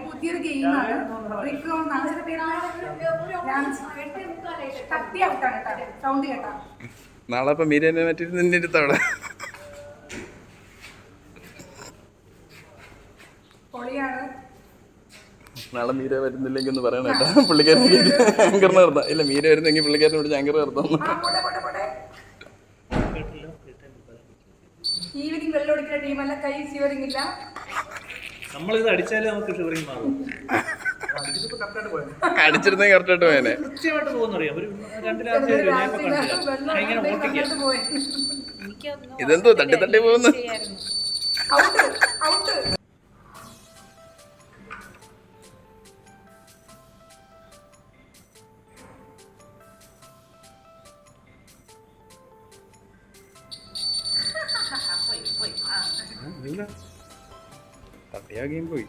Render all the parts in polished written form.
പുതിയൊരു ഗെയിമാണ്. സൗണ്ട് കേട്ടാ നാളെ ഇപ്പൊ മീരനെ മറ്റൊരു നിന്റെ അടുത്തവിടെ പൊളിയാണ്. നാളെ മീര വരുന്നില്ലെങ്കിൽ ഒന്ന് പറയണ കേട്ടോ. പുള്ളിക്കാരൻ ആങ്കറിനെ നിർത്താം. ഇല്ല, മീര വരുന്നെങ്കിൽ പുള്ളിക്കാരനെ വിളിച്ച് ആങ്കർ നിർത്താം. ഈവനിങ് വെള്ളം ഒടിക്കുന്ന ടീമല്ല, കൈ ഷിവറിംഗ് ഇല്ല. നമ്മളിത് അടിച്ചാലേ നമുക്ക് ഷിവറിംഗ് മാറും. അടിച്ചിരുന്നെങ്കിൽ കറക്റ്റായിട്ട് പോയനെ. കൃത്യമായിട്ട് പോകുന്നറിയാം. ഒരു 2 ഇതെന്തോ തട്ടി തട്ടി പോകുന്നു. തട്ടിയാ ഗെയിം പോയി.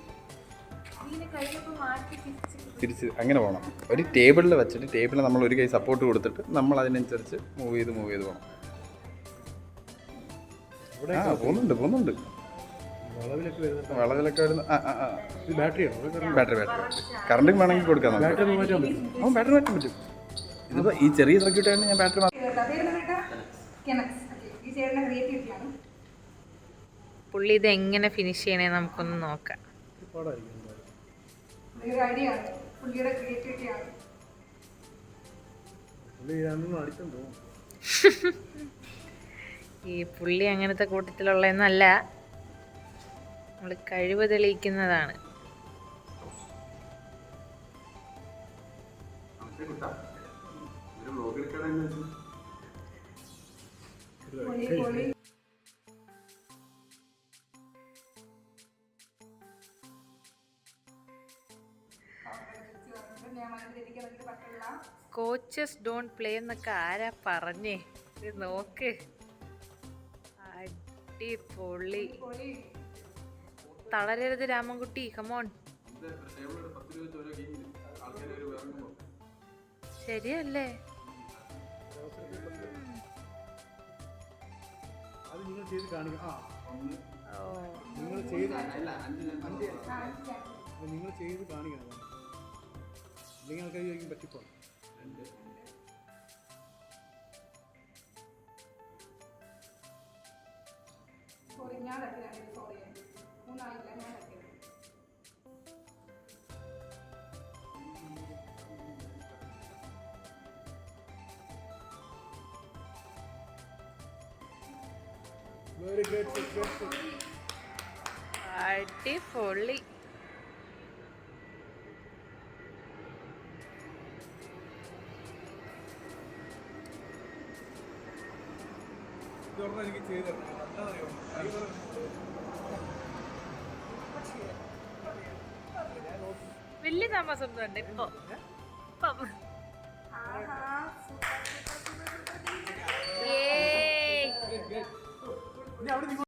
തിരിച്ച് അങ്ങനെ പോകണം. ഒരു ടേബിളിൽ വെച്ചിട്ട് ടേബിളിൽ നമ്മൾ ഒരു കൈ സപ്പോർട്ട് കൊടുത്തിട്ട് നമ്മൾ അതിനനുസരിച്ച് മൂവ് ചെയ്ത് പോകണം. പോകുന്നുണ്ട് വളവിലൊക്കെ വരുന്ന ബാറ്ററി കറണ്ട് വേണമെങ്കിൽ കൊടുക്കാം. ബാറ്ററി മാറ്റാൻ പറ്റും. ഇതിപ്പോ ഈ ചെറിയ സർക്യൂട്ട് ആയിട്ട് ഞാൻ ബാറ്ററി പുള്ളി ഇത് എങ്ങനെ ഫിനിഷ് ചെയ്യണേ നമുക്കൊന്ന് നോക്കാം. ഈ പുള്ളി അങ്ങനത്തെ കൂട്ടത്തിലുള്ളതെന്നല്ല, നമ്മൾ കഴിവ് തെളിയിക്കുന്നതാണ്. കോച്ചസ് ഡോണ്ട് പ്ലേ എന്നൊക്കെ ആരാ പറഞ്ഞേ? ഇത് നോക്ക്, അടിപൊളി. തളരരുത് രാമൻകുട്ടി, കമോൺ. ശരിയല്ലേ? നിങ്ങൾ ചെയ്ത് കാണിക്കണം. അല്ലെങ്കിൽ ആൾക്കാർ ചോദിക്കും പറ്റിപ്പോ. അടിപൊളി. വലിയ താമസം ഉണ്ട് ഇപ്പൊ.